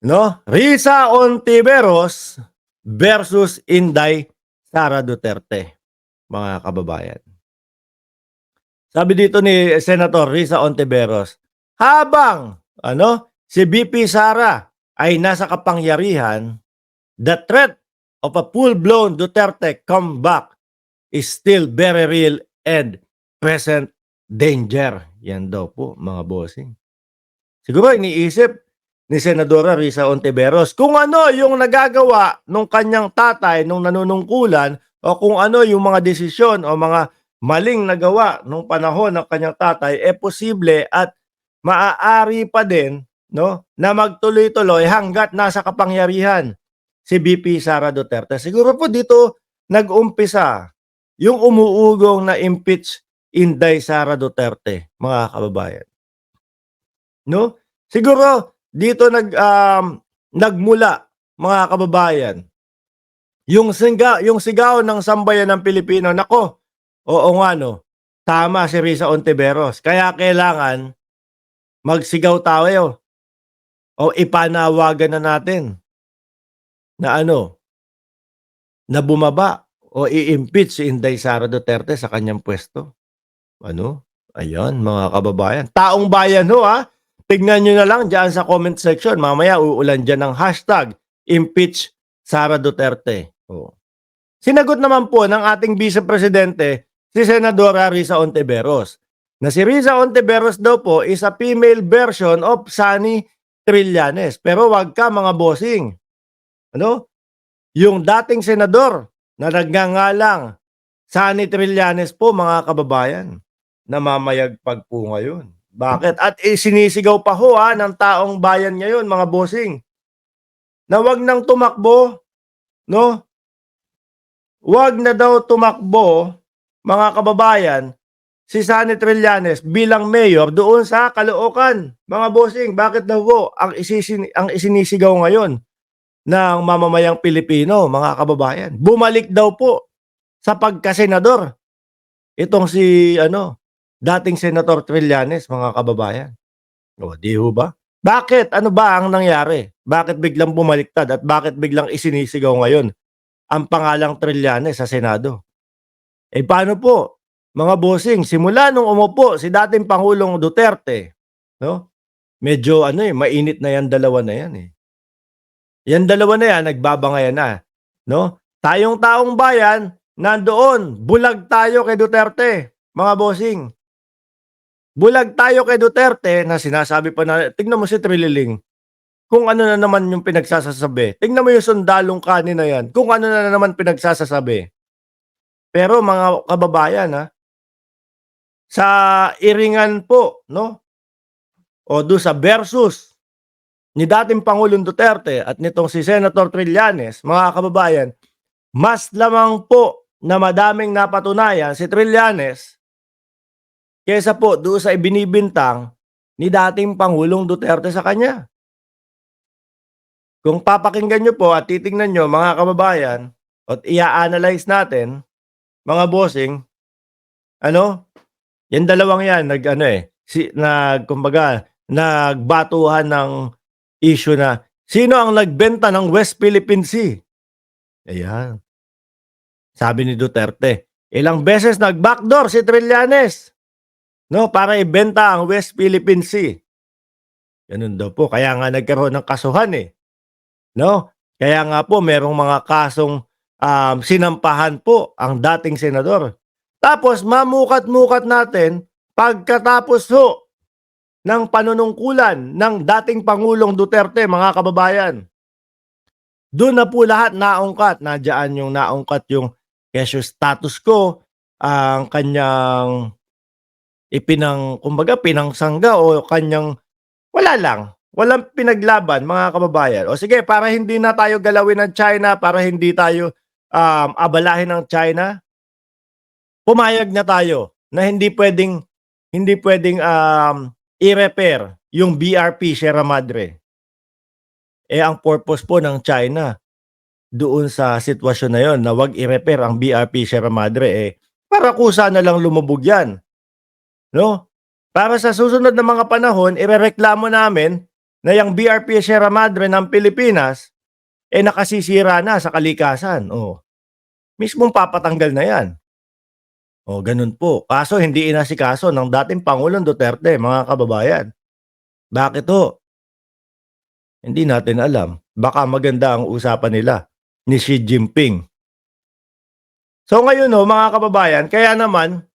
No? Risa Ontiveros versus Inday Sara Duterte, mga kababayan. Sabi dito ni Senator Risa Ontiveros, habang si VP Sara ay nasa kapangyarihan, the threat of a full-blown Duterte comeback is still very real and present danger. Yan daw po, mga bossing. Siguro iniisip ni Senadora Risa Ontiveros kung ano yung nagagawa nung kanyang tatay nung nanunungkulan o kung ano yung mga desisyon o mga maling nagawa nung panahon ng kanyang tatay, posible at maaari pa din, no, na magtuloy-tuloy hanggat nasa kapangyarihan si VP Sara Duterte. Siguro po dito nag-umpisa yung umuugong na impeach Inday Sara Duterte, mga kababayan. No? Siguro dito nagmula, mga kababayan, yung sigaw ng sambayan ng Pilipino. Nako, oo nga no, tama si Risa Ontiveros. Kaya kailangan magsigaw tayo o ipanawagan na natin na na bumaba o i-impeach si Inday Sara Duterte sa kanyang pwesto. Ayan, mga kababayan. Taong bayan ho, tignan nyo na lang dyan sa comment section. Mamaya uulan dyan ng hashtag impeach Sara Duterte. Sinagot naman po ng ating Vice Presidente si Senadora Risa Ontiveros na si Risa Ontiveros daw po is a female version of Sunny Trillanes. Pero wag ka, mga bossing. Yung dating senador na nagngangalang Sunny Trillanes po, mga kababayan, namamayagpag po ngayon. Bakit? At sinisigaw pa ho ng taong bayan ngayon, mga bossing, na wag nang tumakbo, no? Wag na daw tumakbo, mga kababayan, si Sunny Trillanes bilang mayor doon sa Caloocan. Mga bossing, bakit daw po ang isinisigaw ngayon ng mamamayang Pilipino, mga kababayan? Bumalik daw po sa pagkasenador itong si dating Senator Trillanes, mga kababayan. Di ho ba? Bakit? Ano ba ang nangyari? Bakit biglang bumaliktad at bakit biglang isinisigaw ngayon ang pangalang Trillanes sa Senado? Paano po, mga bossing, simula nung umupo si dating Pangulong Duterte, no? Medyo mainit na yan, dalawa na yan Yan dalawa na yan, nagbabangayan na, no? Tayong taong bayan, nandoon, bulag tayo kay Duterte, mga bossing. Bulag tayo kay Duterte na sinasabi pa na, tingnan mo si Trililing, kung ano na naman yung pinagsasasabi. Tingnan mo yung sundalong kanin na yan, kung ano na naman pinagsasasabi. Pero mga kababayan, sa iringan po, no? O do sa versus ni dating Pangulong Duterte at nitong si Senator Trillanes, mga kababayan, mas lamang po na madaming napatunayan si Trillanes kesa po doon sa ibinibintang ni dating Pangulong Duterte sa kanya. Kung papakinggan nyo po at titingnan nyo, mga kababayan, at i-analyze natin, mga bossing, yan dalawang yan, kumbaga, nagbatuhan ng issue na, sino ang nagbenta ng West Philippine Sea? Ayan. Sabi ni Duterte, ilang beses nag-backdoor si Trillanes, no, para ibenta ang West Philippine Sea. Ganun daw po. Kaya nga nagkaroon ng kasuhan no? Kaya nga po merong mga kasong sinampahan po ang dating senador. Tapos mamukat-mukat natin pagkatapos ho ng panunungkulan ng dating Pangulong Duterte, mga kababayan. Doon na po lahat naungkat. Nandiyan yung naungkat yung kesyo status quo, ang kanyang pinangsangga o kanyang walang pinaglaban, mga kababayan. O sige, para hindi na tayo galawin ng China, para hindi tayo abalahin ng China, pumayag na tayo na hindi pwedeng i-repair yung BRP Sierra Madre. Ang purpose po ng China doon sa sitwasyon na yon na wag i-repair ang BRP Sierra Madre, para kusa na lang lumubog yan. No? Para sa susunod na mga panahon, irereklamo namin na yung BRP Sierra Madre ng Pilipinas, nakasisira na sa kalikasan. Mismong papatanggal na yan. Ganun po. Kaso hindi inasikaso ng dating Pangulong Duterte, mga kababayan. Bakit ho? Hindi natin alam. Baka maganda ang usapan nila ni Xi Jinping. So ngayon mga kababayan, kaya naman,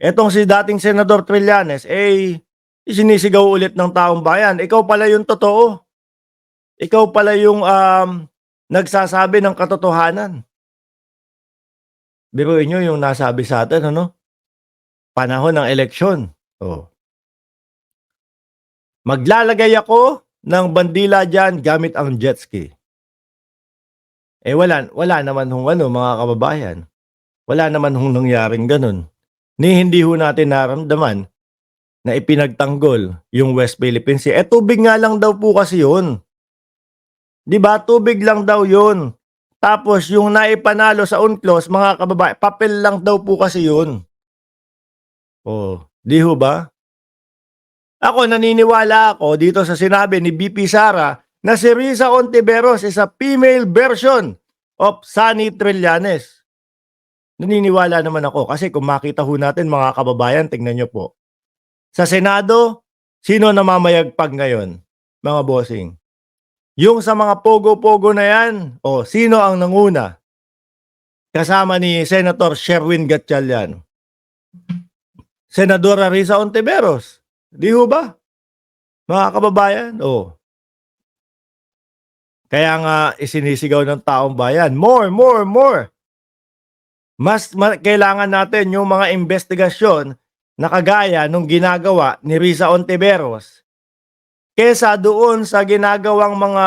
etong si dating Senador Trillanes, sinisigaw ulit ng taong bayan. Ikaw pala yung totoo. Ikaw pala yung nagsasabi ng katotohanan. Biruin nyo yung nasabi sa atin, panahon ng eleksyon. Maglalagay ako ng bandila dyan gamit ang jet ski. Wala naman mga kababayan. Wala naman nangyaring ganun. Hindi ho natin naramdaman na ipinagtanggol yung West Philippine Sea. Tubig nga lang daw po kasi yun. Diba? Tubig lang daw yun. Tapos yung naipanalo sa UNCLOS, mga kababayan, papel lang daw po kasi yun. Di ho ba? Ako, naniniwala ako dito sa sinabi ni BP Sara na si Risa Hontiveros is a female version of Sunny Trillanes. Naniniwala naman ako kasi kung makita ho natin mga kababayan, tingnan nyo po. Sa Senado, sino namamayagpag ngayon, mga bossing? Yung sa mga pogo-pogo na yan, sino ang nanguna? Kasama ni Senator Sherwin Gatchalian. Senadora Risa Hontiveros. Di ho ba? Mga kababayan, Kaya nga isinisigaw ng taong bayan, more. Mas kailangan natin yung mga investigasyon na kagaya nung ginagawa ni Risa Hontiveros kesa doon sa ginagawang mga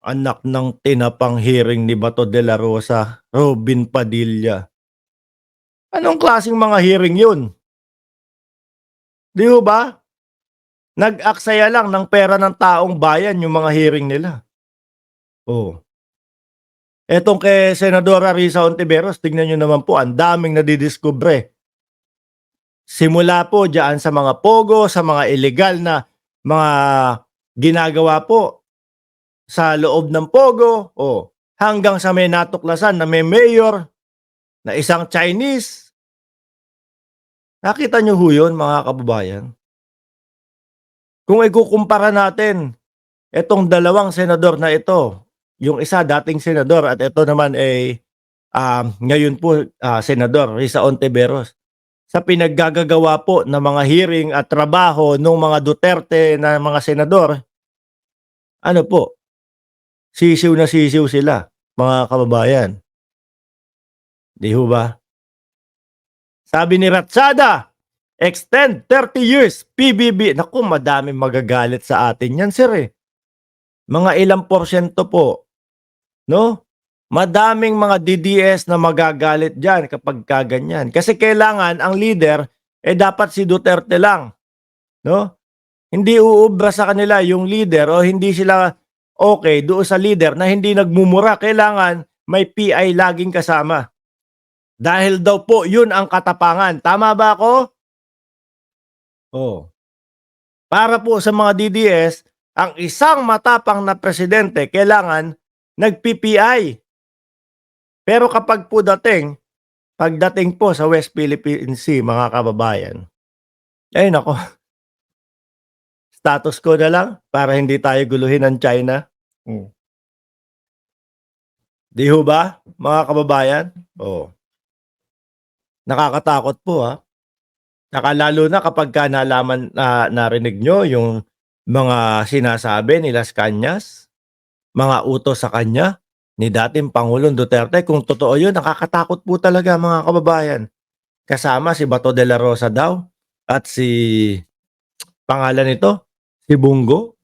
anak ng tinapang hearing ni Bato de la Rosa, Robin Padilla. Anong klaseng mga hearing yun? Di ho ba? Nag-aksaya lang ng pera ng taong bayan yung mga hearing nila. Etong kay Senadora Risa Hontiveros, tignan nyo naman po, ang daming nadidiskubre. Simula po dyan sa mga pogo, sa mga illegal na mga ginagawa po sa loob ng pogo, hanggang sa may natuklasan na may mayor na isang Chinese. Nakita nyo ho yun, mga kababayan? Kung ikukumpara natin etong dalawang senador na ito, yung isa dating senador at ito naman ngayon po Senador Risa Hontiveros, sa pinaggagawa po ng mga hearing at trabaho ng mga Duterte na mga senador, sisiw na sisiw sila, mga kababayan. Di ho ba? Sabi ni Ratsada, extend 30 years, PBB. Naku, madaming magagalit sa atin yan, sir. Mga ilang porsyento po, no? Madaming mga DDS na magagalit dyan kapag kaganyan. Kasi kailangan ang leader, dapat si Duterte lang. No? Hindi uubra sa kanila yung leader o hindi sila okay doon sa leader na hindi nagmumura. Kailangan may PI laging kasama. Dahil daw po yun ang katapangan. Tama ba ako? Para po sa mga DDS, ang isang matapang na presidente kailangan nag-PPI. Pero kapag po pagdating po sa West Philippine Sea, mga kababayan, nako, status quo na lang para hindi tayo guluhin ng China. Di ho ba, mga kababayan? Nakakatakot po Saka lalo na kapag narinig nyo yung mga sinasabi ni Las Cañas, mga utos sa kanya, ni dating Pangulong Duterte, kung totoo yun, nakakatakot po talaga mga kababayan. Kasama si Bato de la Rosa daw at pangalan nito, si Bungo.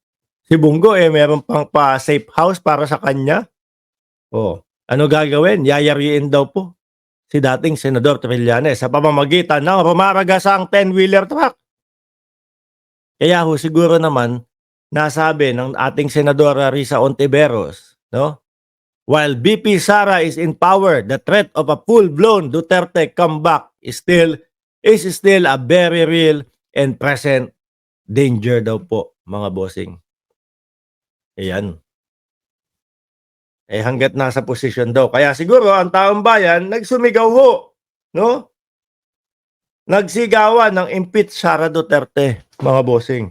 Si Bungo meron pang safe house para sa kanya. Ano gagawin? Yayariin daw po si dating Senador Trillanes sa pamamagitan ng rumaragasang 10-wheeler truck. Kaya siguro naman nasabi ng ating Senadora Risa Hontiveros, no? While BP Sara is in power, the threat of a full-blown Duterte comeback is still a very real and present danger daw po, mga bossing. Ayan. Eh, hangga't nasa posisyon daw. Kaya siguro ang taong bayan nagsumigaw ho, no? Nagsigawan ng impeach Sara Duterte, mga bossing.